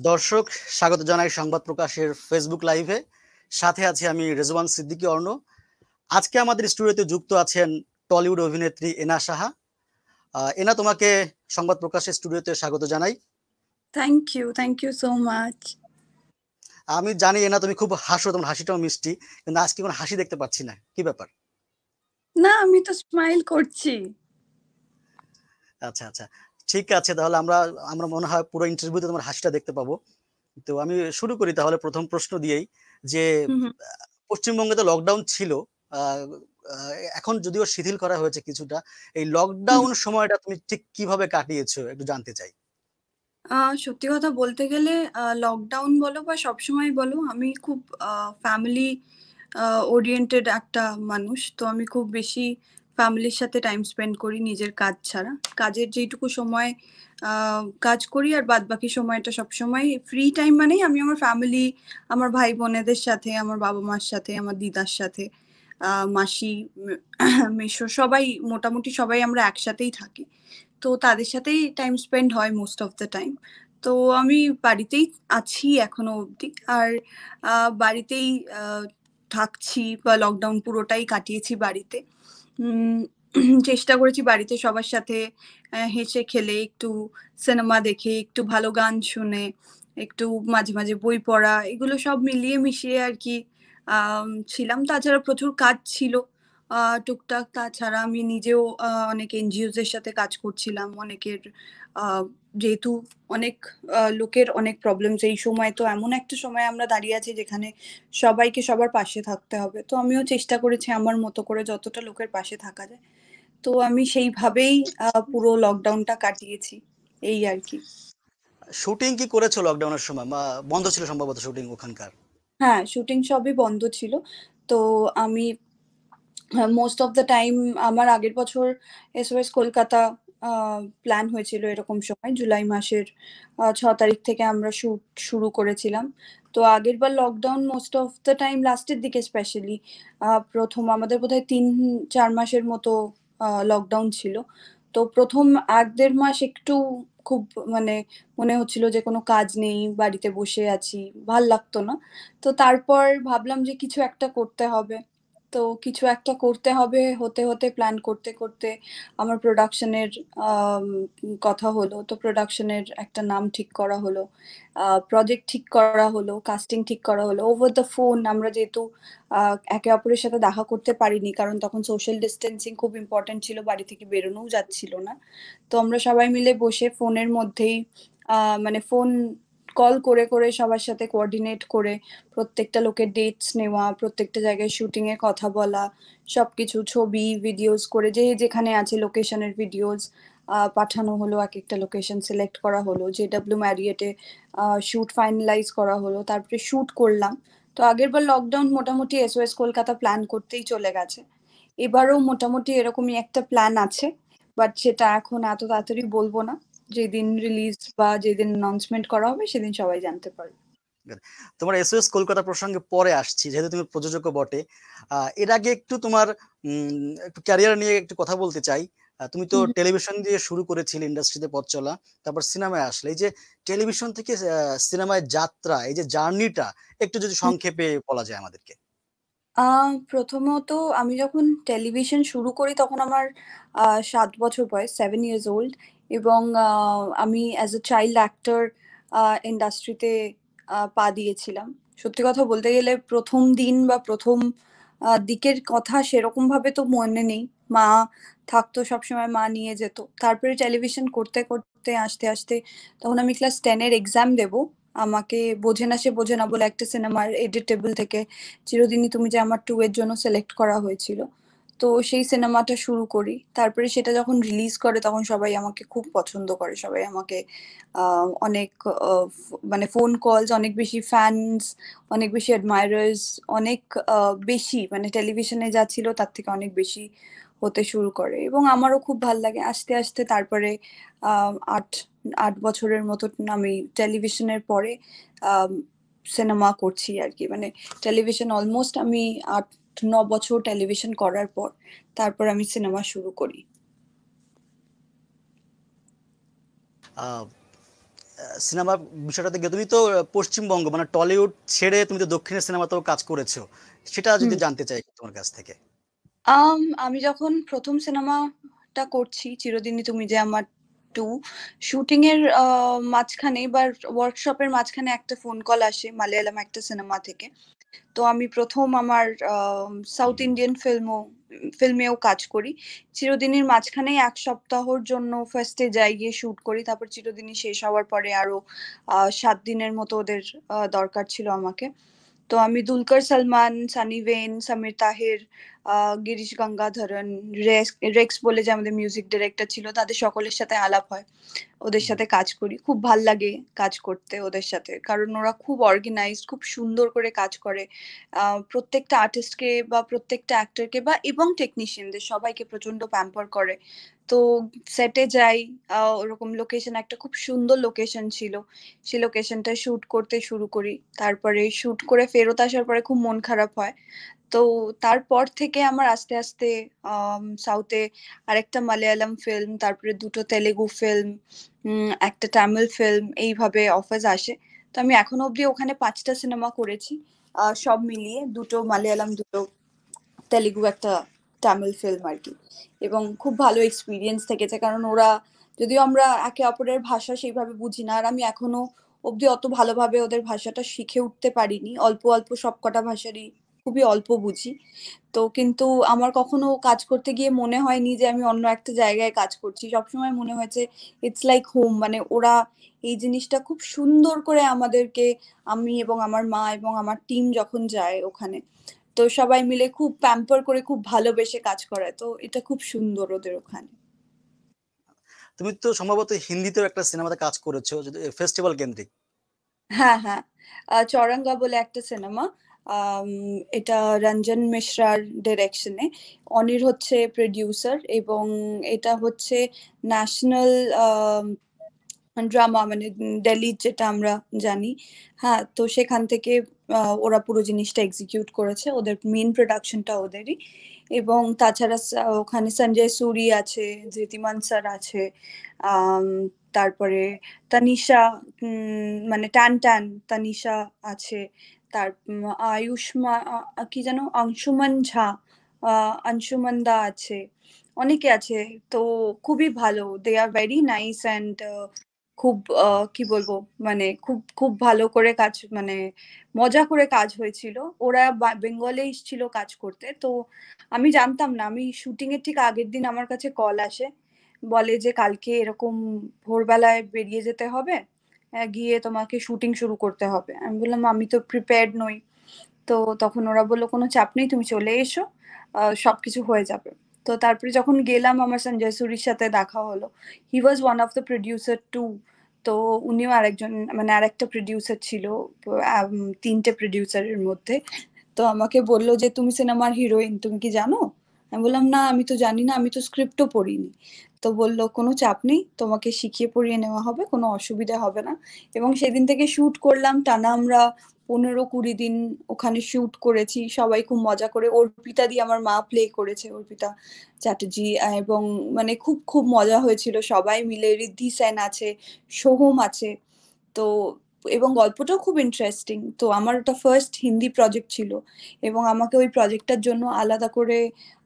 দর্শক, স্বাগত জানাই সংবাদ প্রকাশের ফেসবুক লাইভে। সাথে আছি আমি রেজওয়ান সিদ্দিকী অর্ণ। আজকে আমাদের স্টুডিওতে যুক্ত আছেন টলিউড অভিনেত্রী এনা সাহা। এনা, তোমাকে সংবাদ প্রকাশের স্টুডিওতে স্বাগত জানাই। Thank you so much. আমি জানি এনা তুমি খুব হাসো, তোমার হাসিটাও মিষ্টি, কিন্তু আজকে কোনো হাসি দেখতে পাচ্ছি না, কি ব্যাপার? না, আমি তো স্মাইল করছি। আচ্ছা আচ্ছা, ঠিক আছে, তাহলে আমরা আমরা মনে হয় পুরো ইন্টারভিউতে তোমার হাসিটা দেখতে পাবো। তো আমি শুরু করি তাহলে প্রথম প্রশ্ন দিয়েই, যে পশ্চিমবঙ্গে তো লকডাউন ছিল, এখন যদিও শিথিল করা হয়েছে কিছুটা, এই লকডাউন সময়টা তুমি ঠিক কিভাবে কাটিয়েছো একটু জানতে চাই। সত্যি কথা বলতে গেলে লকডাউন বলো বা সবসময় বলো, আমি খুব ফ্যামিলি ওরিয়েন্টেড একটা মানুষ। তো আমি খুব বেশি ফ্যামিলির সাথে টাইম স্পেন্ড করি নিজের কাজ ছাড়া। কাজের যেটুকু সময় কাজ করি, আর বাদ বাকি সময়টা সবসময় ফ্রি টাইম মানেই আমি আমার ফ্যামিলি, আমার ভাই বোনেদের সাথে, আমার বাবা মার সাথে, আমার দিদার সাথে, মাসি, মেসো, সবাই মোটামুটি সবাই আমরা একসাথেই থাকি। তো তাদের সাথেই টাইম স্পেন্ড হয় মোস্ট অফ দ্য টাইম। তো আমি বাড়িতেই আছি এখনো অবধি, আর বাড়িতেই থাকছি, বা লকডাউন পুরোটাই কাটিয়েছি বাড়িতে। চেষ্টা করেছি বাড়িতে সবার সাথে হেসে খেলে, একটু সিনেমা দেখে, একটু ভালো গান শুনে, একটু মাঝে মাঝে বই পড়া, এগুলো সব মিলিয়ে মিশিয়ে আর কি ছিলাম। তাছাড়া প্রচুর কাজ ছিল টুকটাক। তাছাড়া আমি নিজেও অনেক এনজিওস এর সাথে কাজ করছিলাম। অনেকের যেহেতু অনেক লোকের অনেক প্রবলেমস এই সময়, তো এমন একটা সময় আমরা দাঁড়িয়ে আছি যেখানে সবাইকে সবার পাশে থাকতে হবে। তো আমিও চেষ্টা করেছি আমার মতো করে যতটা লোকের পাশে থাকা যায়। তো আমি সেইভাবেই পুরো লকডাউনটা কাটিয়েছি, এই আর কি। শুটিং কি করেছো লকডাউনের সময়? বন্ধ ছিল সম্ভবত শুটিং ওখানকার। হ্যাঁ, শুটিং সবই বন্ধ ছিল। তো আমি মোস্ট অফ দ্য টাইম, আমার আগের বছর এসওএস কলকাতা প্ল্যান হয়েছিল এরকম সময়, জুলাই মাসের 6 তারিখ থেকে আমরা শুট শুরু করেছিলাম। তো আগের বার lockdown most of the time লাস্টের দিকে, স্পেশালি প্রথম আমাদের বোধহয় 3-4 মাসের মতো লকডাউন ছিল। তো প্রথম 1-1.5 মাস একটু খুব মানে মনে হচ্ছিল যে কোনো কাজ নেই, বাড়িতে বসে আছি, ভাল লাগতো না। তো তারপর ভাবলাম যে কিছু একটা করতে হবে। তো কিছু একটা করতে হবে, হতে হতে প্ল্যান করতে করতে আমার প্রোডাকশনের কথা হলো। তো প্রোডাকশনের একটা নাম ঠিক করা হলো, প্রজেক্ট ঠিক করা হলো, কাস্টিং ঠিক করা হলো ওভার দ্য ফোন। আমরা যেহেতু একে অপরের সাথে দেখা করতে পারিনি, কারণ তখন সোশ্যাল ডিস্টেন্সিং খুব ইম্পর্টেন্ট ছিল, বাড়ি থেকে বেরোনোও যাচ্ছিল না। তো আমরা সবাই মিলে বসে ফোনের মধ্যেই মানে ফোন কল করে করে সবার সাথে কোঅর্ডিনেট করে প্রত্যেকটা লোকের ডেটস নেওয়া, প্রত্যেকটা জায়গায় শুটিং এর কথা বলা, সবকিছু ছবি ভিডিওস করে, যে যেখানে আছে লোকেশনের ভিডিওস পাঠানো হলো। এক একটা লোকেশন সিলেক্ট করা হলো, JW ম্যারিয়েটে শুট ফাইনালাইজ করা হলো, তারপরে শুট করলাম। তো আগের বার লকডাউন মোটামুটি এসওএস কলকাতা প্ল্যান করতেই চলে গেছে। এবারও মোটামুটি এরকমই একটা প্ল্যান আছে, বাট সেটা এখন এত তাড়াতাড়ি বলবো না। যেদিন রিলিজ বা যেদিন অ্যানাউন্সমেন্ট করা হবে সেদিন সবাই জানতে পারবে। তোমার এসওএস কলকাতা প্রসঙ্গে পরে আসছি, যেহেতু তুমি প্রযোজকও বটে। এর আগে একটু তোমার একটু ক্যারিয়ার নিয়ে একটু কথা বলতে চাই। তুমি তো টেলিভিশন দিয়ে শুরু করেছিলে ইন্ডাস্ট্রিতে পথ চলা, তারপর সিনেমায় আসলে। এই যে টেলিভিশন থেকে সিনেমায় যাত্রা, এই যে জার্নিটা একটু যদি সংক্ষেপে বলা যায় আমাদেরকে। প্রথমত আমি যখন টেলিভিশন শুরু করি তখন আমার 7 বছর বয়স, 7 years old। এবং আমি অ্যাজ এ চাইল্ড অ্যাক্টর ইন্ডাস্ট্রিতে পা দিয়েছিলাম। সত্যি কথা বলতে গেলে প্রথম দিন বা প্রথম দিকের কথা সেরকম ভাবে তো মনে নেই। মা থাকতো সবসময়, মা নিয়ে যেত। তারপরে টেলিভিশন করতে করতে আস্তে আস্তে তখন আমি ক্লাস 10-এর এক্সাম দেবো। আমাকে বোঝে না সে বোঝে না বলে একটা সিনেমার এডিট টেবিল থেকে চিরদিনই তুমি যে আমার 2 এর জন্য সিলেক্ট করা হয়েছিল। তো সেই সিনেমাটা শুরু করি। তারপরে সেটা যখন রিলিজ করে তখন সবাই আমাকে খুব পছন্দ করে। সবাই আমাকে অনেক মানে ফোন কলস, অনেক বেশি ফ্যানস, অনেক বেশি অ্যাডমায়ারার্স, অনেক বেশি মানে টেলিভিশনে যা ছিল তার থেকে অনেক বেশি হতে শুরু করে, এবং আমারও খুব ভাল লাগে। আস্তে আস্তে তারপরে 8 বছরের মতো আমি টেলিভিশনের পরে সিনেমা করছি আর কি। মানে টেলিভিশন অলমোস্ট আমি 8-9 বছর টেলিভিশন করার পর তারপর আমি সিনেমা শুরু করি। সিনেমা বিষয়টাতে গিয়ে তুমি তো পশ্চিমবঙ্গ মানে টলিউড ছেড়ে তুমি তো দক্ষিণের সিনেমাতেও কাজ করেছো, সেটা যদি হুম। জানতে চাই তোমার কাছ থেকে। আমি যখন প্রথম সিনেমাটা করছি, চিরদিনই তুমি যে আমার 2, শুটিং এর মাঝখানে বা ওয়ার্কশপের মাঝখানে একটা ফোন কল আসে মালায়ালাম একটা সিনেমা থেকে। তো আমি ১ম আমার সাউথ ইন্ডিয়ান ফিল্মেও কাজ করি। চিরদিনের মাঝখানেই ১ সপ্তাহর জন্য ফার্স্ট এ যাই, গিয়ে শুট করি। তারপর চিরদিনই শেষ হওয়ার পরে আরো ৭ দিনের মতো ওদের দরকার ছিল আমাকে। তো আমি দুলকার সালমান, সানি ওয়েন, সমীর তাহির, আ গিরিশ গঙ্গাধরন, রেক্স বলে যে আমাদের মিউজিক ডিরেক্টর ছিল, তাদের সকলের সাথে আলাপ হয়। ওদের হুম। সাথে কাজ করি। খুব ভাল লাগে কাজ করতে ওদের সাথে। কারণ ওরা খুব অর্গানাইজড, খুব সুন্দর করে কাজ করে। আ প্রত্যেকটা আর্টিস্টকে বা প্রত্যেকটা অ্যাক্টরকে বা এবং টেকনিশিয়ানদের সবাইকে প্রচন্ড প্যাম্পার করে। তো সেটে যাই, ওরকম লোকেশন একটা খুব সুন্দর লোকেশন ছিল। সেই লোকেশনটায় শুট করতে শুরু করি। তারপরে শুট করে ফেরত আসার পরে খুব মন খারাপ হয়। তো তারপর থেকে আমার আস্তে, আস্তে সাউথে আরেকটা মালায়ালাম ফিল্ম, তারপরে ২ টো তেলেগু ফিল্ম, একটা তামিল ফিল্ম এইভাবে অফার্স আসে। তো আমি এখনো অব্দি ওখানে ৫ টা সিনেমা করেছি। সব মিলিয়ে ২ টো মালায়ালাম, ২ টো তেলেগু, একটা তামিল ফিল্ম আরকি। এবং খুব ভালো এক্সপেরিয়েন্স থেকেছে। কারণ ওরা, যদিও আমরা একে অপরের ভাষা সেইভাবে বুঝি না। আর আমি এখনো অব্দি অত ভালোভাবে ওদের ভাষাটা শিখে উঠতে পারিনি। অল্প, অল্প সবকটা ভাষারই খুবই অল্প বুঝি। তো কিন্তু আমার কখনো কাজ করতে গিয়ে মনে হয়নি যে আমি অন্য একটা জায়গায় কাজ করছি। সবসময় মনে হয়েছে ইটস লাইক হোম। মানে ওরা এই জিনিসটা খুব সুন্দর করে আমাদেরকে, আমি এবং আমার মা এবং আমার টিম যখন যায় ওখানে, তো সবাই মিলে খুব প্যাম্পার করে খুব ভালোবেসে কাজ করায়। তো এটা খুব সুন্দর ওদের ওখানে। তুমি তো সম্ভবত হিন্দিতেও একটা সিনেমাতে কাজ করেছো, যদি ফেস্টিভ্যাল কেন্দ্রিক। হ্যাঁ, হ্যাঁ। 'চৌরাঙ্গা' বলে একটা সিনেমা। আম এটা রঞ্জন মিশ্রার ডিরেকশন এ। অনির হচ্ছে প্রোডিউসার এবং এটা হচ্ছে ন্যাশনাল আম ড্রামা, মানে দিল্লির যেটা আমরা জানি। হ্যাঁ, তো সেখান থেকে ওরা পুরো জিনিসটা এক্সিকিউট করেছে। ওদের মেইন প্রোডাকশন টা ওদেরই। এবং তাছাড়া ওখানে সঞ্জয় সুরি আছে, ধৃতিমান স্যার আছে। আম তারপরে তানিশা, মানে টান টান তানিশা আছে। তার আয়ুষ্মা, কি যেন? অংশুমান ঝা, আ অংশুমান দা আছে। অনেকে আছে। তো খুবই ভালো। দে আর ভেরি নাইস অ্যান্ড খুব কি বলবো? মানে খুব, খুব ভালো করে কাজ, মানে মজা করে কাজ হয়েছিল। ওরা বেঙ্গলে এসছিল কাজ করতে। তো আমি জানতাম না। আমি শুটিং এর ঠিক আগের দিন আমার কাছে কল আসে। বলে যে, "কালকে এরকম ভোরবেলায় বেরিয়ে যেতে হবে। গিয়ে তোমাকে শুটিং শুরু করতে হবে।" আমি বললাম, "আমি তো প্রিপেয়ার্ড নই।" তো তখন ওরা বলল, "কোনো চাপ নেই, তুমি চলে এসো। সবকিছু হয়ে যাবে।" তো তারপরে যখন গেলাম, আমার সঞ্জয় সুরির সাথে দেখা হলো। He was one of the producer too. তো উনিও আরেকজন, মানে আরেকটা প্রোডিউসার ছিল ৩ টে প্রোডিউসারের মধ্যে। তো আমাকে বলল যে, "তুমি সিনেমার হিরোইন, তুমি কি জানো?" আমি বললাম, "না, আমি তো জানি না, আমি তো স্ক্রিপ্টও পড়িনি।" তো বলল, "কোনো চাপ নেই, তোমাকে শিখিয়ে পড়িয়ে নেওয়া হবে, কোনো অসুবিধা হবে না।" এবং সেদিন থেকে শুট করলাম। টানা আমরা ১৫-২০ দিন ওখানে শুট করেছি। সবাই খুব মজা করে। অর্পিতা দি আমার মা প্লে করেছে, অর্পিতা চ্যাটার্জি। এবং মানে খুব, খুব মজা হয়েছিল সবাই মিলে। ঋদ্ধি সেন আছে, সোহম আছে। তো এবং গল্পটাও খুব ইন্টারেস্টিং। তো আমার ওটা ফার্স্ট হিন্দি প্রজেক্ট ছিল এবং আমাকে ওই প্রজেক্টটার জন্য আলাদা করে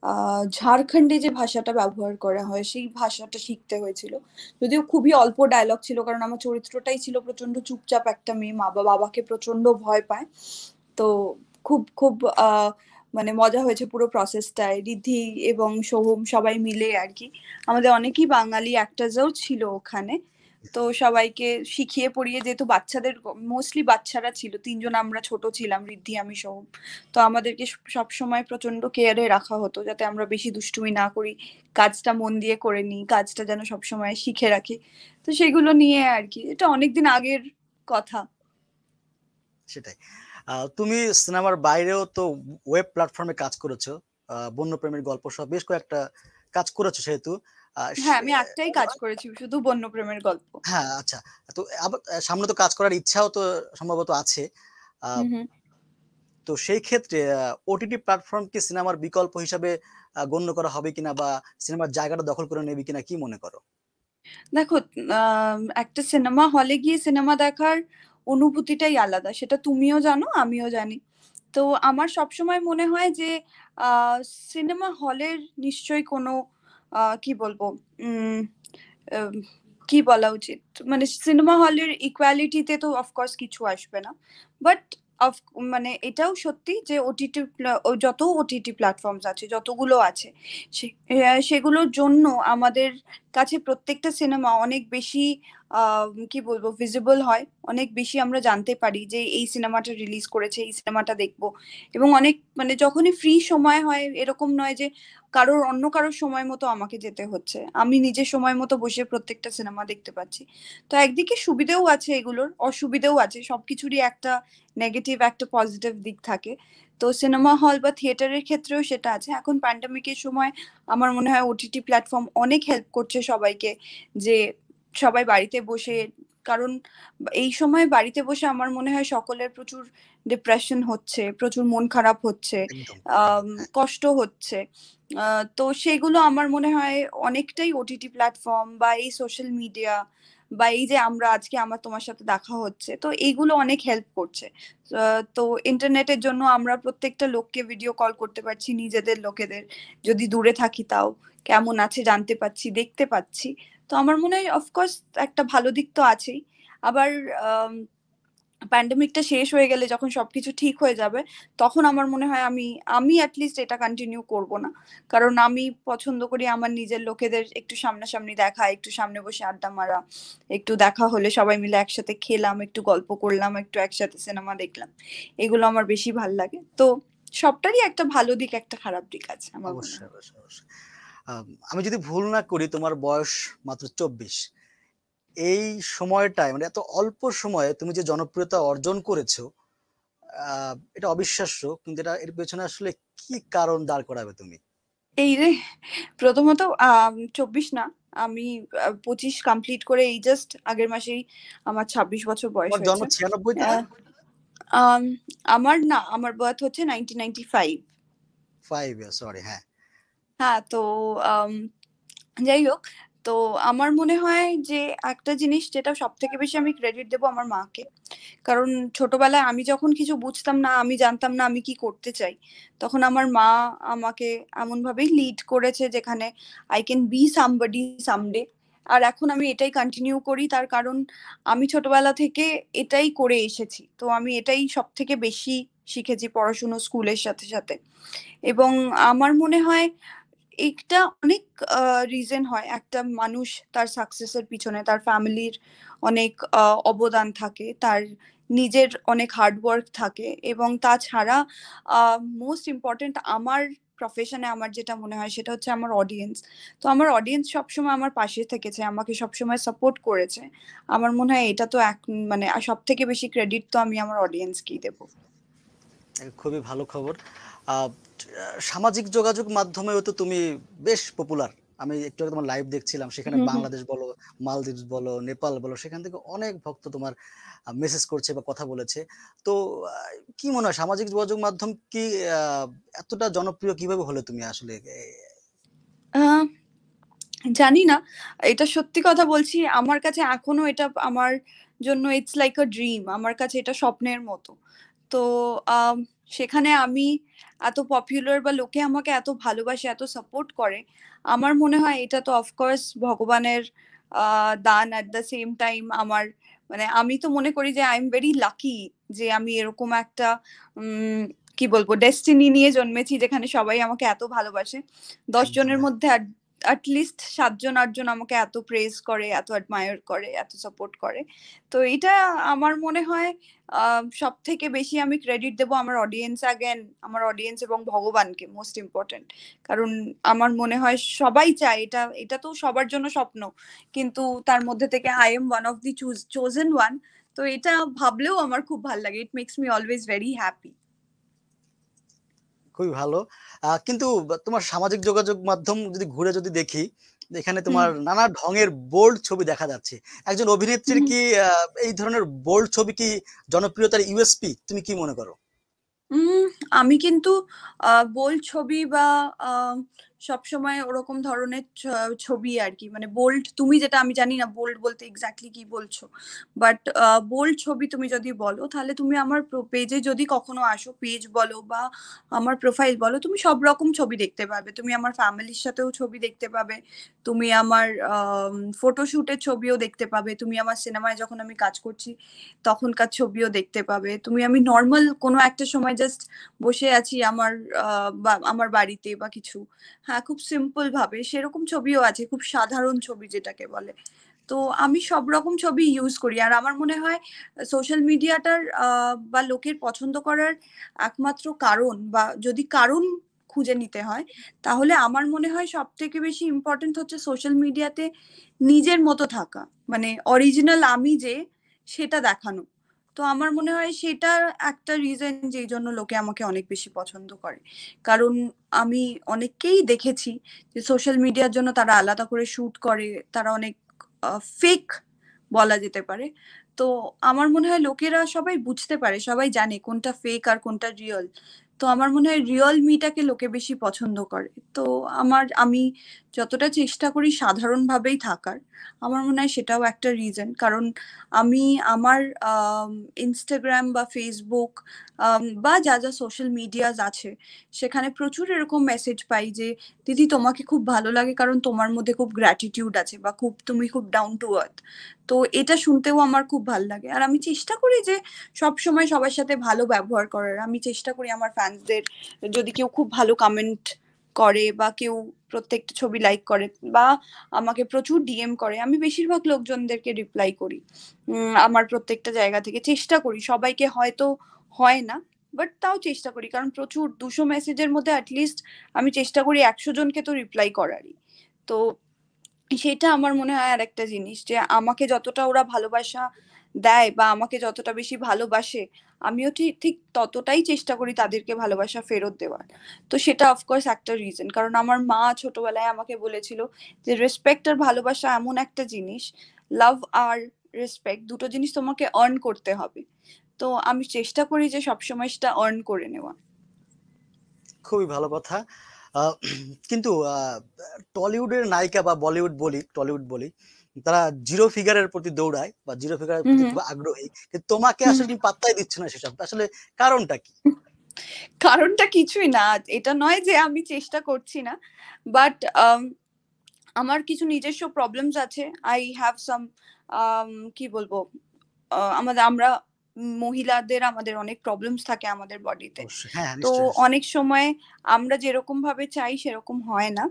আ ঝাড়খণ্ডী যে ভাষাটা ব্যবহার করা হয়, সেই ভাষাটা শিখতে হয়েছিল। যদিও খুবই অল্প ডায়ালগ ছিল, কারণ আমার চরিত্রটাই ছিল প্রচন্ড চুপচাপ একটা মেয়ে, বাবাকে প্রচন্ড ভয় পায়। তো খুব, খুব আ মানে মজা হয়েছে পুরো প্রসেসটায়। রিদ্ধি এবং সোহম সবাই মিলে আরকি। আমাদের অনেকেই বাঙালি অ্যাক্টরসরাও ছিল ওখানে। তো সবাইকে শিখিয়ে পড়িয়ে, যেহেতু বাচ্চাদের, মোস্টলি বাচ্চারা ছিল। ৩ জন আমরা ছোট ছিলাম, রিদ্ধি, আমি, সোহম। তো আমাদেরকে সবসময় প্রচন্ড কেয়ারে রাখা হতো যাতে আমরা বেশি দুষ্টুমি না করি। কাজটা মন দিয়ে করে নিই। কাজটা যেন সবসময় শিখে রাখি। তো সেগুলো নিয়ে আরকি। এটা অনেকদিন আগের কথা। সেটাই। তুমি সিনেমার বাইরেও তো ওয়েব প্ল্যাটফর্মে কাজ করেছো। বন্যপ্রেমীর গল্প সহ বেশ কয়েকটা কাজ করেছো সেহেতু। আ হ্যাঁ, সে আমি একটাই কাজ করেছি, শুধু বন্যপ্রেমের গল্প। হ্যাঁ, আচ্ছা। তো আবার সামনে তো কাজ করার ইচ্ছাও তো সম্ভবত আছে। আ হু, হু। তো সেই ক্ষেত্রে ওটিটি প্ল্যাটফর্ম কি সিনেমার বিকল্প হিসাবে গণ্য করা হবে কিনা বা সিনেমার জায়গাটা দখল করে নেবে কিনা কি মনে করো? দেখো, একটা সিনেমা হলে গিয়ে সিনেমা দেখার অনুভূতিটাই আলাদা। সেটা তুমিও জানো, আমিও জানি। তো আমার সবসময় মনে হয় যে আ সিনেমা হলের নিশ্চয়ই কোনো কি বলবো? উম আম কি বলা উচিত? মানে সিনেমা হলের ইকুয়ালিটি তে তো অফ কোর্স কিছু আসবে না। বাট অফ মানে এটাও সত্যি যে যত ওটিটি প্ল্যাটফর্মস আছে, যতগুলো আছে, সে সেগুলোর জন্য আমাদের কাছে প্রত্যেকটা সিনেমা অনেক বেশি আ কি বলবো? ভিজিবল হয়। অনেক বেশি আমরা জানতে পারি যে এই সিনেমাটা রিলিজ করেছে, এই সিনেমাটা দেখব। এবং অনেক মানে যখনই ফ্রি সময় হয়, এরকম নয় যে অন্য কারোর সময় মতো আমাকে যেতে হচ্ছে। আমি নিজের সময় মতো বসে প্রত্যেকটা সিনেমা দেখতে পাচ্ছি। তো একদিকে সুবিধেও আছে এগুলোর, অসুবিধেও আছে। সবকিছুরই একটা নেগেটিভ, একটা পজিটিভ দিক থাকে। তো সিনেমা হল বা থিয়েটারের ক্ষেত্রেও সেটা আছে। এখন প্যান্ডেমিক এর সময় আমার মনে হয় ওটিটি প্ল্যাটফর্ম অনেক হেল্প করছে সবাইকে, যে সবাই বাড়িতে বসে, কারণ এই সময় বাড়িতে বসে আমার মনে হয় সকলের প্রচুর ডিপ্রেশন হচ্ছে, প্রচুর মন খারাপ হচ্ছে, একদম, একদম। আম হ্যাঁ, কষ্ট হচ্ছে। তো সেগুলো আমার মনে হয় অনেকটাই ওটিটি প্ল্যাটফর্ম বা এই সোশ্যাল মিডিয়া বা এই যে আমরা আজকে আমার তোমার সাথে দেখা হচ্ছে, তো এইগুলো অনেক হেল্প করছে। তো ইন্টারনেটের জন্য আমরা প্রত্যেকটা লোককে ভিডিও কল করতে পারছি, নিজেদের লোকেদের। যদি দূরে থাকি তাও কেমন আছে জানতে পাচ্ছি, দেখতে পাচ্ছি। তো আমার মনে হয় অফকোর্স একটা ভালো দিক তো আছেই। আবার আম প্যান্ডেমিকটা শেষ হয়ে গেলে যখন সবকিছু ঠিক হয়ে যাবে, তখন আমার মনে হয় আমি আমি এট লিস্ট এটা কন্টিনিউ করব না। কারণ আমি পছন্দ করি আমার নিজের লোকেদের একটু সামনাসামনি দেখা, একটু সামনে বসে আড্ডা মারা, একটু দেখা হলে সবাই মিলে একসাথে খেলাম, একটু গল্প করলাম, একটু একসাথে সিনেমা দেখলাম। এগুলো আমার বেশি ভাল লাগে। তো সবটারই একটা ভালো দিক, একটা খারাপ দিক আছে আমার মনে অবশ্যই, হয়। অবশ্যই, অবশ্যই। আমি যদি ভুল না করি তোমার বয়স মাত্র ২৪। এই সময়টায় মানে এত অল্প সময়ে তুমি যে জনপ্রিয়তা অর্জন করেছো, এটা অবিশ্বাস্য। কিন্তু এর পেছনে আসলে কি কারণ দাঁড় করাবে তুমি? এই রে! প্রথমত ২৪ না। আমি ২৫ কমপ্লিট করে এই জাস্ট আগের মাসেই আমার ২৬ বছর বয়স তোমার জন্ম হয়েছে। ৯৬ তে অ্যা না? আম আমার বার্থ হচ্ছে 1995। ৫ ইয়ার, সরি, হ্যাঁ। হ্যাঁ, তো আম যাই হোক, তো আমার মনে হয় যে একটা জিনিস যেটা সবথেকে বেশি আমি ক্রেডিট দেব আমার মাকে। কারণ ছোটবেলায় আমি যখন কিছু বুঝতাম না, আমি জানতাম না আমি কি করতে চাই। তখন আমার মা আমাকে এমনভাবেই লিড করেছে যেখানে I can be somebody someday। আর এখন আমি এটাই কন্টিনিউ করি, তার কারণ আমি ছোটবেলা থেকে এটাই করে এসেছি। তো আমি এটাই সবথেকে বেশি শিখেছি পড়াশুনো স্কুলের সাথে। এবং আমার মনে হয় এইটা অনেক রিজন হয়। একটা মানুষ তার সাকসেস এর পিছনে তার ফ্যামিলির অনেক অবদান থাকে। তার নিজের অনেক হার্ড ওয়ার্ক থাকে, এবং তাছাড়া আ মোস্ট ইম্পোর্টেন্ট আমার প্রফেশন এ আমার যেটা মনে হয় সেটা হচ্ছে আমার অডিয়েন্স। তো আমার অডিয়েন্স সবসময় আমার পাশে থেকেছে, আমাকে সবসময় সাপোর্ট করেছে। আমার মনে হয় এটা তো মানে সবথেকে বেশি ক্রেডিট তো আমি আমার অডিয়েন্সকেই দেব। খুবই ভালো খবর। আ সামাজিক যোগাযোগ মাধ্যমেও তো তুমি বেশ পপুলার। আমি একটু আগে তোমার লাইভ দেখছিলাম। সেখানে হুম, হুম। বাংলাদেশ বলো, মালদ্বীপ বলো, নেপাল বলো, সেখান থেকে অনেক ভক্ত তোমার মেসেজ করছে বা কথা বলেছে। তো আ কি মনে হয় সামাজিক যোগাযোগ মাধ্যম কি আ এতটা জনপ্রিয় কিভাবে হলে তুমি আসলে? আ জানি না। এটা সত্যি কথা বলছি। আমার কাছে এখনো এটা আমার জন্য ইটস লাইক আ ড্রিম। আমার কাছে এটা স্বপ্নের মতো। তো আম সেখানে আমি এত পপুলার বা লোকে আমাকে এত ভালোবাসে, এত সাপোর্ট করে। আমার মনে হয় এটা তো অফ কোর্স ভগবানের আ দান। এট দ্য সেম টাইম আমার মানে আমি তো মনে করি যে আই এম ভেরি লাকি যে আমি এরকম একটা উম কি বলবো ডেস্টিনি নিয়ে জন্মেছি যেখানে সবাই আমাকে এত ভালোবাসে। ১০ একদম, জনের একদম। মধ্যে এট লিস্ট ৭ জন ৮ জন আমাকে এত প্রেজ করে, এত অ্যাডমায়ার করে, এত সাপোর্ট করে। তো এটা আমার মনে হয় আ সবথেকে বেশি আমি ক্রেডিট দেব আমার অডিয়েন্স আমার অডিয়েন্স এবং ভগবানকে মোস্ট ইম্পোর্টেন্ট। কারণ আমার মনে হয় সবাই চায় এটা তো সবার জন্য স্বপ্ন। কিন্তু তার মধ্যে থেকে I am one of the chosen one। তো এটা ভাবলেও আমার খুব ভাল লাগে। It makes me always very happy. খুবই ভালো। কিন্তু তোমার সামাজিক যোগাযোগ মাধ্যম যদি ঘুরে যদি দেখি, এখানে হুম, তোমার নানা ঢঙের বোল্ড ছবি দেখা যাচ্ছে। একজন অভিনেত্রীর হুম। কি এই ধরনের বোল্ড ছবি কি জনপ্রিয়তার ইউএসপি? তুমি কি মনে করো? উম আমি কিন্তু বোল্ড ছবি বা আ সবসময় ওরকম ধরনের ছবি আর কি, মানে বোল্ড, তুমি যেটা, আমি জানি না বোল্ড বলতে এক্স্যাক্টলি কি বলছো, বাট বোল্ড ছবি তুমি যদি বলো, তাহলে তুমি আমার পেজে যদি কখনো আসো, পেজ বলো বা আমার প্রোফাইল বলো, তুমি সব রকম ছবি দেখতে পাবে। তুমি আমার ফ্যামিলির সাথেও ছবি দেখতে পাবে, তুমি আমার ফটোশুটের ছবিও দেখতে পাবে, তুমি আমার সিনেমায় যখন আমি কাজ করছি তখনকার ছবিও দেখতে পাবে, তুমি আমি নর্মাল কোনো একটা সময় জাস্ট বসে আছি আমার আমার বাড়িতে বা কিছু, হ্যাঁ খুব সিম্পল ভাবে সেরকম ছবিও আছে, খুব সাধারণ ছবি যেটাকে বলে। তো আমি সব রকম ছবি ইউজ করি। আর আমার মনে হয় সোশ্যাল মিডিয়াটার বা লোকের পছন্দ করার একমাত্র কারণ, বা যদি কারণ খুঁজে নিতে হয়, তাহলে আমার মনে হয় সব থেকে বেশি ইম্পর্টেন্ট হচ্ছে সোশ্যাল মিডিয়াতে নিজের মতো থাকা, মানে অরিজিনাল আমি যে, সেটা দেখানো। তো আমার মনে হয় সেটা একটা রিজন যেই জন্য লোকে আমাকে অনেক বেশি পছন্দ করে। কারণ আমি অনেককেই দেখেছি যে সোশ্যাল মিডিয়ার জন্য তারা আলাদা করে শুট করে, তারা অনেক ফেক বলা যেতে পারে। তো আমার মনে হয় লোকেরা সবাই বুঝতে পারে, সবাই জানে কোনটা ফেক আর কোনটা রিয়েল। তো আমার মনে হয় রিয়েল মিটাকে লোকে বেশি পছন্দ করে। তো আমি যতটা চেষ্টা করি সাধারণভাবেই থাকার, আমার মনে হয় সেটাও একটা রিজন। কারণ আমি আমার ইনস্টাগ্রাম বা ফেসবুক বা যা যা সোশ্যাল মিডিয়াস আছে, সেখানে প্রচুর এরকম মেসেজ পাই যে দিদি তোমাকে খুব ভালো লাগে কারণ তোমার মধ্যে খুব গ্র্যাটিটিউড আছে, বা তুমি খুব ডাউন টু আর্থ। তো এটা শুনতেও আমার খুব ভালো লাগে। আর আমি চেষ্টা করি যে সব সময় সবার সাথে ভালো ব্যবহার করার। আমি চেষ্টা করি আমার ফ্যান্সদের, যদি কেউ খুব ভালো কমেন্ট করে বা কেউ প্রত্যেকটা ছবি লাইক করে বা আমাকে প্রচুর ডিএম করে, আমি বেশিরভাগ লোকজনদেরকে রিপ্লাই করি। আমার প্রত্যেকটা জায়গা থেকে চেষ্টা করি, সবাইকে হয়তো হয় না, বাট তাও চেষ্টা করি, কারণ প্রচুর 200 মেসেজের মধ্যে অ্যাটলিস্ট আমি চেষ্টা করি 100 জনকে তো রিপ্লাই করারই। তো সেটা আমার মনে হয় আর একটা জিনিস, যে আমাকে যতটা ওরা ভালোবাসা দেয় বা আমাকে যতটা বেশি ভালোবাসে, আমিও ঠিক ঠিক ততটাই চেষ্টা করি তাদেরকে ভালোবাসা ফেরত দেওয়ার। তো সেটা অফকোর্স একটা রিজন, কারণ আমার মা ছোটবেলায় আমাকে বলেছিল যে রেসপেক্ট আর ভালোবাসা এমন একটা জিনিস, লাভ আর রেসপেক্ট দুটো জিনিস তোমাকে আর্ন করতে হবে। তো আমি চেষ্টা করি যে সবসময় সেটা আর্ন করে নেওয়া। খুবই ভালো কথা। আহ, কিন্তু টলিউডের নায়িকা বা টলিউড বলি, তারা জিরো ফিগারের প্রতি দৌড়ায় বা জিরো ফিগারের হুম প্রতি হুম খুব আগ্রহী, কিন্তু তোমাকে হুম। আসলে তুমি পাত্তাই দিচ্ছ না সেসব, আসলে কারণটা কি? কারণটা কিছুই না, এটা নয় যে আমি চেষ্টা করছি না, বাট আমার কিছু নিজস্ব প্রবলেমস আছে। আই হ্যাভ সাম, কি বলবো, আমরা মহিলাদের আমাদের অনেক প্রবলেমস থাকে আমাদের বডিতে। অবশ্যই, হ্যাঁ, হ্যাঁ, তো নিশ্চয়ই, নিশ্চয়ই। অনেক সময় আমরা যেরকম ভাবে চাই সেরকম হয় না।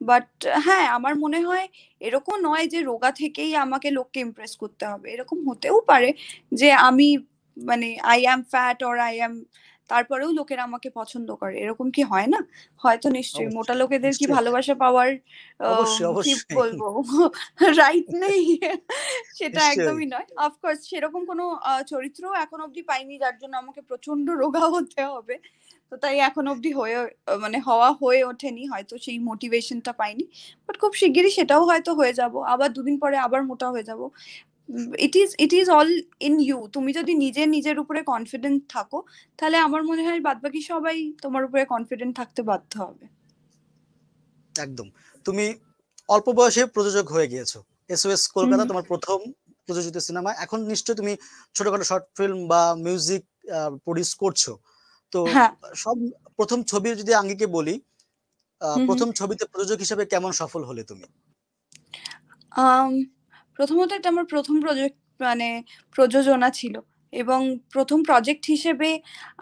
বাট হ্যাঁ, আমার মনে হয় এরকম নয় যে রোগা থেকেই আমাকে লোককে ইমপ্রেস করতে হবে, এরকম হতেও পারে যে আমি, মানে I am fat or I am, তারপরেও লোকেরা আমাকে পছন্দ করে, এরকম কি হয় না? হয়তো, নিশ্চয়ই। মোটা অবশ্যই, লোকেদের কি নিশ্চয়ই, ভালোবাসা পাওয়ার অবশ্যই, কি অবশ্যই। বলবো, রাইট নেই? সেটা নিশ্চয়ই। একদমই নয়। অফকোর্স সেরকম কোনো চরিত্র এখন অব্দি পাইনি যার জন্য আমাকে প্রচন্ড রোগা হতে হবে। তো তাই এখন অব্দি মানে হয়ে ওঠেনি, হয়তো সেই মোটিভেশনটা পাইনি। বাট খুব শিগগিরই সেটাও হয়তো হয়ে যাব, আবার দুদিন পরে আবার মোটা হয়ে যাব। It is all in you. তুমি যদি নিজের উপরে কনফিডেন্ট থাকো, তাহলে আমার মনে হয় বাদবাকি সবাই তোমার উপরে কনফিডেন্ট থাকতে বাধ্য হবে। একদম। তুমি অল্প বয়সে প্রযোজক হয়ে গিয়েছো। এসওএস হুম কলকাতা হুম। তোমার প্রথম প্রযোজিত সিনেমা। এখন নিশ্চয়ই তুমি ছোটখাটো শর্ট ফিল্ম বা মিউজিক প্রডিউস করছো। তো হ্যাঁ। সব প্রথম ছবির যদি আঙ্গিকে বলি, হুম হুম। প্রথম ছবিতে প্রযোজক হিসেবে কেমন সফল হলে তুমি? আম, প্রথমত এটা আমার প্রথম প্রজেক্ট, মানে প্রযোজনা ছিল। এবং প্রথম প্রজেক্ট হিসেবে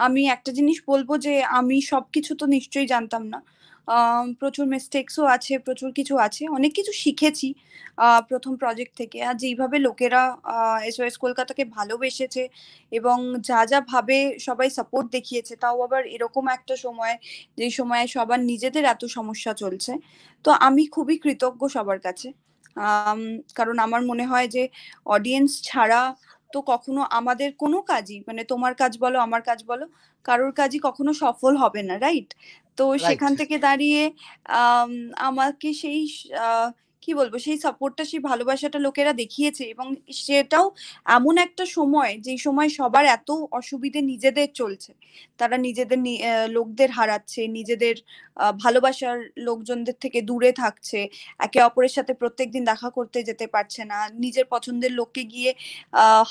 আমি একটা জিনিস বলবো যে আমি সবকিছু তো নিশ্চয়ই জানতাম না। প্রচুর মিস্টেক্সও আছে, প্রচুর কিছু আছে, অনেক কিছু শিখেছি প্রথম প্রজেক্ট থেকে। আর যেইভাবে লোকেরা এসওএস কলকাতাকে ভালোবেসেছে এবং যা যা ভাবে সবাই সাপোর্ট দেখিয়েছে, তাও আবার এরকম একটা সময়, যেই সময় সবার নিজেদের এত সমস্যা চলছে। তো আমি খুবই কৃতজ্ঞ সবার কাছে। আম, কারণ আমার মনে হয় যে অডিয়েন্স ছাড়া তো কখনো আমাদের কোনো কাজই, মানে তোমার কাজ বলো আমার কাজ বলো, কারোর কাজই কখনো সফল হবে না, রাইট? তো রাইট। সেখান থেকে দাঁড়িয়ে আম, আমাকে সেই আহ, কি বলবো, সেই সাপোর্টটা, সেই ভালোবাসাটা লোকেরা দেখিয়েছে, এবং সেটাও এমন একটা সময়, যেই সময় সবার এত অসুবিধে নিজেদের চলছে, তারা নিজেদের লোকদের হারাচ্ছে, নিজেদের ভালোবাসার লোকজনদের থেকে দূরে থাকছে, একে অপরের সাথে প্রত্যেকদিন দেখা করতে যেতে পারছে না, নিজের পছন্দের লোককে গিয়ে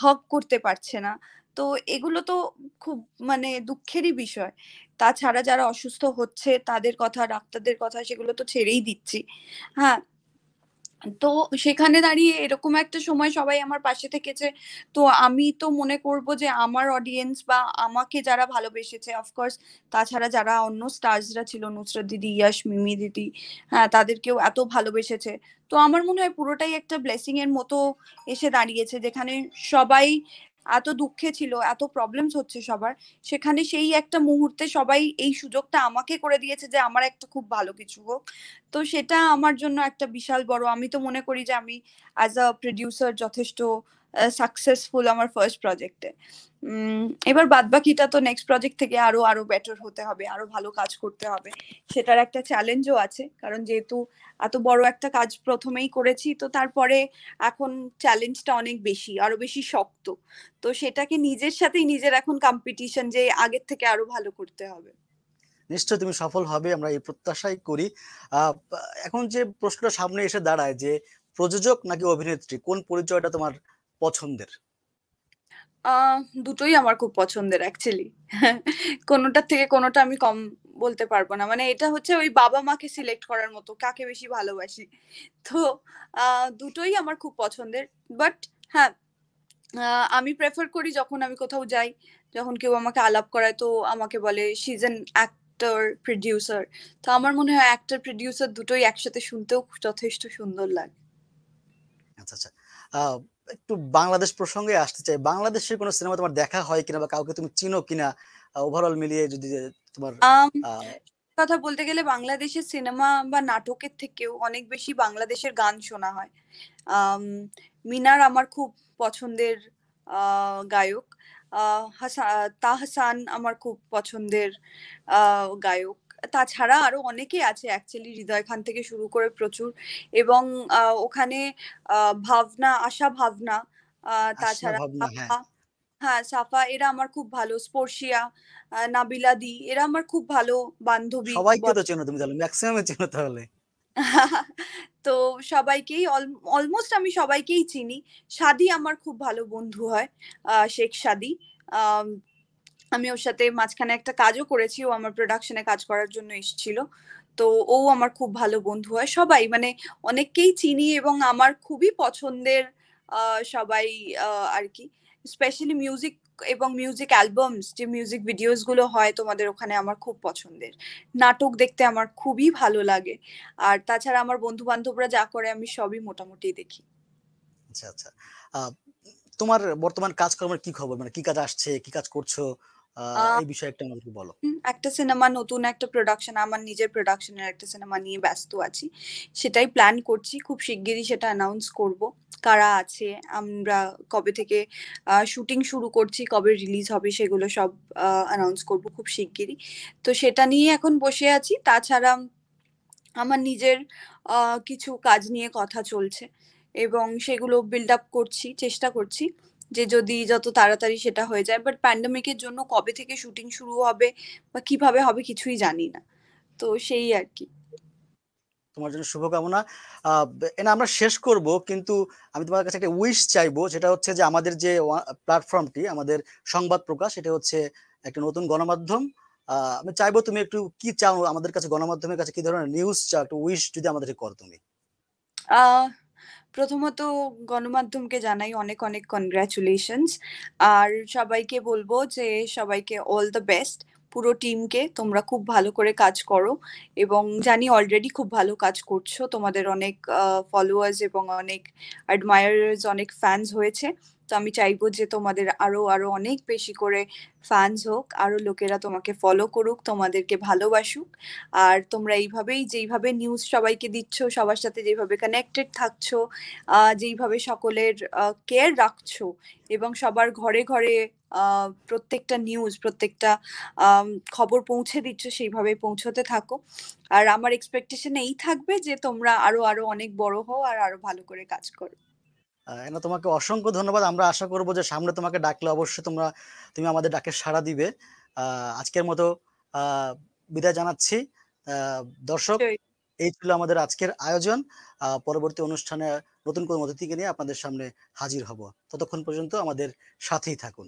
হগ করতে পারছে না। তো এগুলো তো খুব মানে দুঃখেরই বিষয়। তাছাড়া যারা অসুস্থ হচ্ছে তাদের কথা, ডাক্তারদের কথা, সেগুলো তো ছেড়েই দিচ্ছি। হ্যাঁ, তো সেখানে দাঁড়িয়ে এরকম একটা সময় সবাই আমার পাশে থেকেছে। তো আমি তো মনে করব যে আমার অডিয়েন্স বা আমাকে যারা ভালোবেসেছে, অফকোর্স তাছাড়া যারা অন্য স্টার্সরা ছিল, নুসরাত দিদি, ইয়াশ, মিমি দিদি, হ্যাঁ, তাদেরকেও এত ভালোবেসেছে। তো আমার মনে হয় পুরোটাই একটা ব্লেসিং এর মতো এসে দাঁড়িয়েছে, যেখানে সবাই এত দুঃখে ছিল, এত প্রবলেমস হচ্ছে সবার, সেখানে সেই একটা মুহূর্তে সবাই এই সুযোগটা আমাকে করে দিয়েছে যে আমার একটা খুব ভালো কিছু হোক। তো সেটা আমার জন্য একটা বিশাল বড়, আমি তো মনে করি যে আমি অ্যাজ আ প্রোডিউসার যথেষ্ট সাকসেসফুল আমার ফার্স্ট প্রজেক্টে। এবার বাদবাকিটা তো নেক্সট প্রজেক্ট থেকে আরো আরো বেটার হতে হবে, আরো ভালো কাজ করতে হবে। সেটার একটা চ্যালেঞ্জও আছে, কারণ যেহেতু এত বড় একটা কাজ প্রথমেই করেছি, তো তারপরে এখন চ্যালেঞ্জটা অনেক বেশি, আরো বেশি শক্ত। তো সেটাকে নিজের সাথেই নিজের এখন কম্পিটিশন, যে আগের থেকে আরো ভালো করতে হবে। নিশ্চয়ই তুমি সফল হবে, আমরা এই প্রত্যাশাই করি। এখন যে প্রশ্নটা সামনে এসে দাঁড়ায় যে প্রযোজক নাকি অভিনেত্রী, কোন পরিচয়টা তোমার পছন্দের? আহ দুটোই আমার খুব পছন্দের অ্যাকচুয়ালি। কোনোটার থেকে কোনোটা আমি কম বলতে পারবো না, মানে এটা হচ্ছে ওই বাবা মাকে সিলেক্ট করার মতো, কাকে বেশি ভালোবাসি। তো দুটোই আমার খুব পছন্দের। বাট হ্যাঁ, আমি প্রেফার করি যখন আমি কোথাও যাই, যখন কেউ আমাকে আলাপ করায়, তো আমাকে বলে she is an actor producer. তো আমার মনে হয় অ্যাক্টর প্রডিউসার দুটোই একসাথে শুনতেও যথেষ্ট সুন্দর লাগে। আচ্ছা আচ্ছা। আহ, একটু বাংলাদেশ প্রসঙ্গে আসতে চাই, বাংলাদেশের কোনো সিনেমা তোমার দেখা হয় কিনা বা কাউকে তুমি চিনো কিনা, ওভারঅল মিলিয়ে যদি তোমার আম আহ, কথা বলতে গেলে বাংলাদেশের সিনেমা বা নাটকের থেকেও অনেক বেশি বাংলাদেশের গান শোনা হয়। আম, মিনার আমার খুব পছন্দের গায়ক। তাহসান আমার খুব পছন্দের গায়ক। তাছাড়া আরো অনেকেই আছে অ্যাকচুয়ালি, হৃদয় খান থেকে শুরু করে প্রচুর। এবং ওখানে ভাবনা, আশা ভাবনা, আশা তাছাড়া ভাবনা, হ্যাঁ। সাফা, হ্যাঁ সাফা, এরা আমার খুব ভালো। স্পর্শিয়া, নাবিলা দি, এরা আমার খুব ভালো বান্ধবী সবাইকে তো চেনো তুমি, তাহলে ম্যাক্সিমামে চেনো তাহলে। তো সবাইকেই, অলমোস্ট আমি সবাইকেই চিনি। সাদি আমার খুব ভালো বন্ধু হয়, শেখ সাদি। আম, আমি ওর সাথে মাঝখানে একটা কাজও করেছি, ও আমার প্রোডাকশনে কাজ করার জন্য এসেছিল। তো ও আমার খুব ভালো বন্ধু হয়। সবাই মানে অনেককেই চিনি, এবং আমার খুবই পছন্দের সবাই আর কি। স্পেশালি মিউজিক এবং মিউজিক অ্যালবামস, যে মিউজিক ভিডিওস গুলো হয় তোমাদের ওখানে, আমার খুব পছন্দের। নাটক দেখতে আমার খুবই ভালো লাগে। আর তাছাড়া আমার বন্ধু বান্ধবরা যা করে আমি সবই মোটামুটি দেখি। আচ্ছা আচ্ছা। আহ, তোমার বর্তমান কাজকর্মের কি খবর, মানে কি কাজ আসছে, কি কাজ করছো, এই বিষয়ে একটা আমাকে বলো। একটা সিনেমা, নতুন একটা প্রোডাকশন, আমার নিজের প্রোডাকশনের একটা সিনেমা নিয়ে ব্যস্ত আছি। সেটাই প্ল্যান করছি, খুব শিগগিরই সেটা অ্যানাউন্স করব। কারা আছে, আমরা কবে থেকে শুটিং শুরু করছি, কবে রিলিজ হবে, সেগুলো সব অ্যানাউন্স করব খুব শিগগিরই। তো সেটা নিয়ে এখন বসে আছি। তাছাড়া আমার নিজের কিছু কাজ নিয়ে কথা চলছে, এবং সেগুলো বিল্ড আপ করছি, চেষ্টা করছি যে যদি যত তাড়াতাড়ি সেটা হয়ে যায়। বাট প্যান্ডেমিকের জন্য কবে থেকে শুটিং শুরু হবে বা কিভাবে হবে কিছুই জানি না। তো সেই আর কি। তোমার জন্য শুভকামনা। এনা আমরা শেষ করব, কিন্তু আমি তোমার কাছে একটা উইশ চাইবো, সেটা হচ্ছে যে আমাদের যে প্ল্যাটফর্মটি, আমাদের সংবাদ প্রকাশ, এটা হচ্ছে একটা নতুন গণমাধ্যম। আমি চাইবো তুমি একটু কি চাও আমাদের কাছে, গণমাধ্যমের কাছে কি ধরনের নিউজ চাও, একটু উইশ যদি আমাদের করো তুমি। আহ প্রথমত গণমাধ্যমকে জানাই অনেক অনেক কনগ্রাচুলেশনস। আর সবাইকে বলবো যে সবাইকে অল দ্য বেস্ট। পুরো টিমকে, তোমরা খুব ভালো করে কাজ করো, এবং জানি অলরেডি খুব ভালো কাজ করছো, তোমাদের অনেক ফলোয়ার্স এবং অনেক অ্যাডমায়ারার্স, অনেক ফ্যান্স হয়েছে। তো আমি চাইবো যে তোমাদের আরো অনেক বেশি করে ফ্যানস হোক, আরো লোকেরা তোমাকে ফলো করুক, তোমাদেরকে ভালোবাসুক। আর তোমরা এইভাবেই যেইভাবে নিউজ সবাইকে দিচ্ছ, সবার সাথে যেভাবে কানেক্টেড থাকছো, যেইভাবে সকলের কেয়ার রাখছো এবং সবার ঘরে ঘরে প্রত্যেকটা নিউজ, প্রত্যেকটা আম খবর পৌঁছে দিচ্ছ, সেইভাবে পৌঁছতে থাকো। আর আমার এক্সপেকটেশন এই থাকবে যে তোমরা আরো অনেক বড় হও আর আরো ভালো করে কাজ করো। এনা তোমাকে অসংখ্য ধন্যবাদ। আমরা আশা করব যে সামনে তোমাকে ডাকলে অবশ্যই তুমি আমাদের ডাকে সাড়া দিবে। আজকের মতো আহ, বিদায় জানাচ্ছি। দর্শক, নিশ্চয়ই। এই ছিল আমাদের আজকের আয়োজন। পরবর্তী অনুষ্ঠানে নতুন কোনো অতিথিকে নিয়ে আপনাদের সামনে হাজির হব। ততক্ষণ পর্যন্ত আমাদের সাথেই থাকুন।